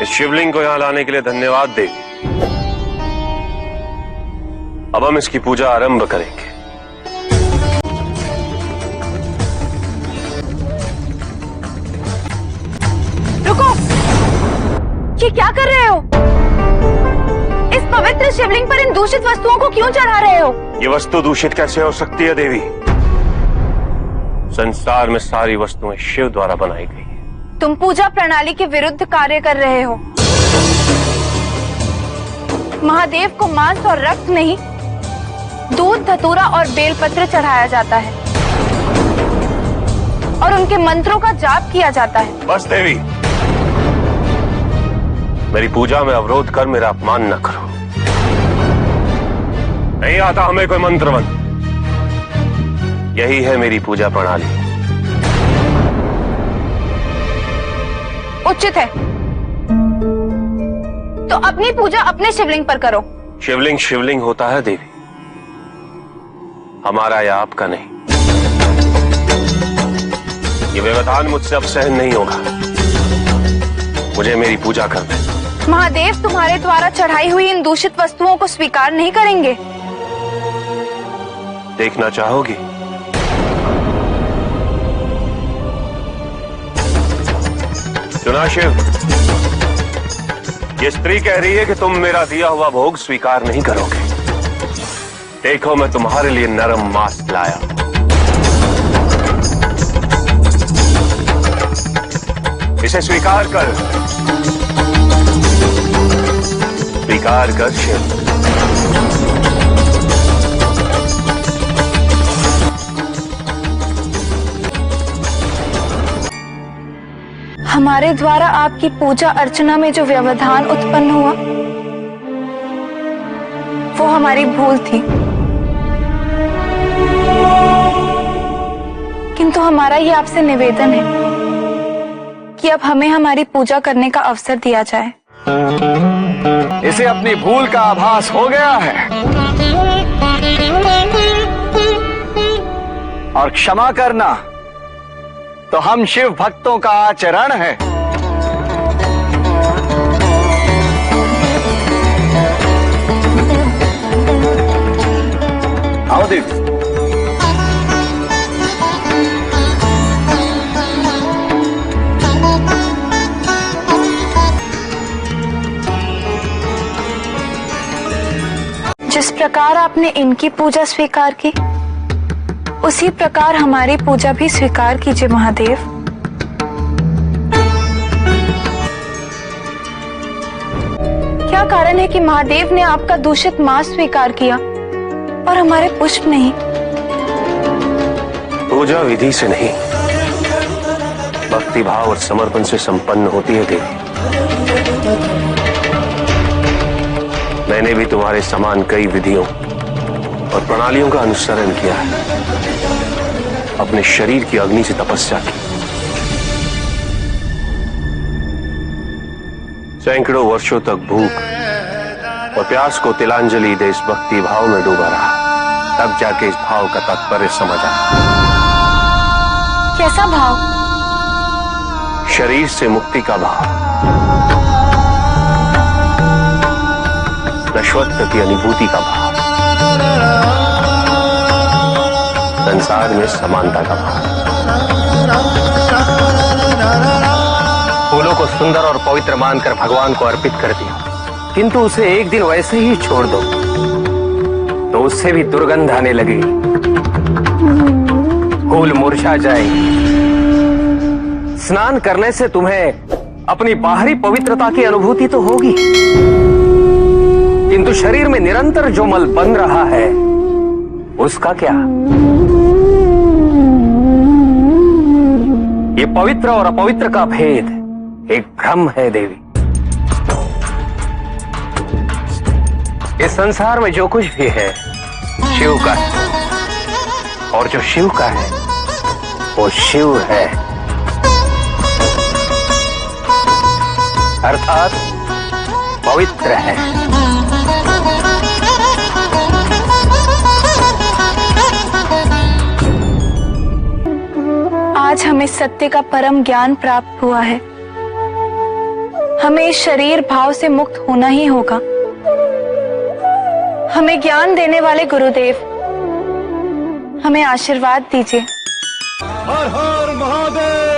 इस शिवलिंग को यहां लाने के लिए धन्यवाद देवी। अब हम इसकी पूजा आरंभ करेंगे। रुको, ये क्या कर रहे हो? इस पवित्र शिवलिंग पर इन दूषित वस्तुओं को क्यों चढ़ा रहे हो? ये वस्तु दूषित कैसे हो सकती है देवी? संसार में सारी वस्तुएं शिव द्वारा बनाई गई है। तुम पूजा प्रणाली के विरुद्ध कार्य कर रहे हो। महादेव को मांस और रक्त नहीं, दूध, धतूरा और बेलपत्र चढ़ाया जाता है और उनके मंत्रों का जाप किया जाता है। बस देवी, मेरी पूजा में अवरोध कर मेरा अपमान न करो। नहीं आता हमें कोई मंत्र मंत्र, यही है मेरी पूजा प्रणाली। उचित है, तो अपनी पूजा अपने शिवलिंग पर करो। शिवलिंग शिवलिंग होता है देवी, हमारा या आपका नहीं। ये व्यवधान मुझसे अब सहन नहीं होगा। मुझे मेरी पूजा करने दो। महादेव तुम्हारे द्वारा चढ़ाई हुई इन दूषित वस्तुओं को स्वीकार नहीं करेंगे। देखना चाहोगी? सुना शिव, ये स्त्री कह रही है कि तुम मेरा दिया हुआ भोग स्वीकार नहीं करोगे। देखो, मैं तुम्हारे लिए नरम मांस लाया। इसे स्वीकार कर, स्वीकार कर शिव। हमारे द्वारा आपकी पूजा अर्चना में जो व्यवधान उत्पन्न हुआ, वो हमारी भूल थी, किंतु हमारा ये आपसे निवेदन है कि अब हमें हमारी पूजा करने का अवसर दिया जाए। इसे अपनी भूल का आभास हो गया है और क्षमा करना तो हम शिव भक्तों का आचरण है। आओ देवी। जिस प्रकार आपने इनकी पूजा स्वीकार की, उसी प्रकार हमारी पूजा भी स्वीकार कीजिए महादेव। क्या कारण है कि महादेव ने आपका दूषित मांस स्वीकार किया और हमारे पुष्प नहीं? पूजा विधि से नहीं, भक्ति भाव और समर्पण से संपन्न होती है देवी। मैंने भी तुम्हारे समान कई विधियों और प्रणालियों का अनुसरण किया है। अपने शरीर की अग्नि से तपस्या की, सैकड़ों वर्षों तक भूख और प्यास को तिलांजलि दे इस भक्ति भाव में डूबा रहा। तब जाके इस भाव का तात्पर्य समझ आया। कैसा भाव? शरीर से मुक्ति का भाव, नश्वत्व की अनुभूति का भाव, संसार में समानता का भाव। फूलों को सुंदर और पवित्र मानकर भगवान को अर्पित कर दिया, किंतु उसे एक दिन वैसे ही छोड़ दो तो उससे भी दुर्गंध आने लगेगी, फूल मुरझा जाएंगे। स्नान करने से तुम्हें अपनी बाहरी पवित्रता की अनुभूति तो होगी, किंतु शरीर में निरंतर जो मल बन रहा है उसका क्या? ये पवित्र और अपवित्र का भेद एक भ्रम है देवी। इस संसार में जो कुछ भी है शिव का है, और जो शिव का है वो शिव है, अर्थात पवित्र है। आज हमें सत्य का परम ज्ञान प्राप्त हुआ है। हमें इस शरीर भाव से मुक्त होना ही होगा। हमें ज्ञान देने वाले गुरुदेव, हमें आशीर्वाद दीजिए। हर हर महादेव।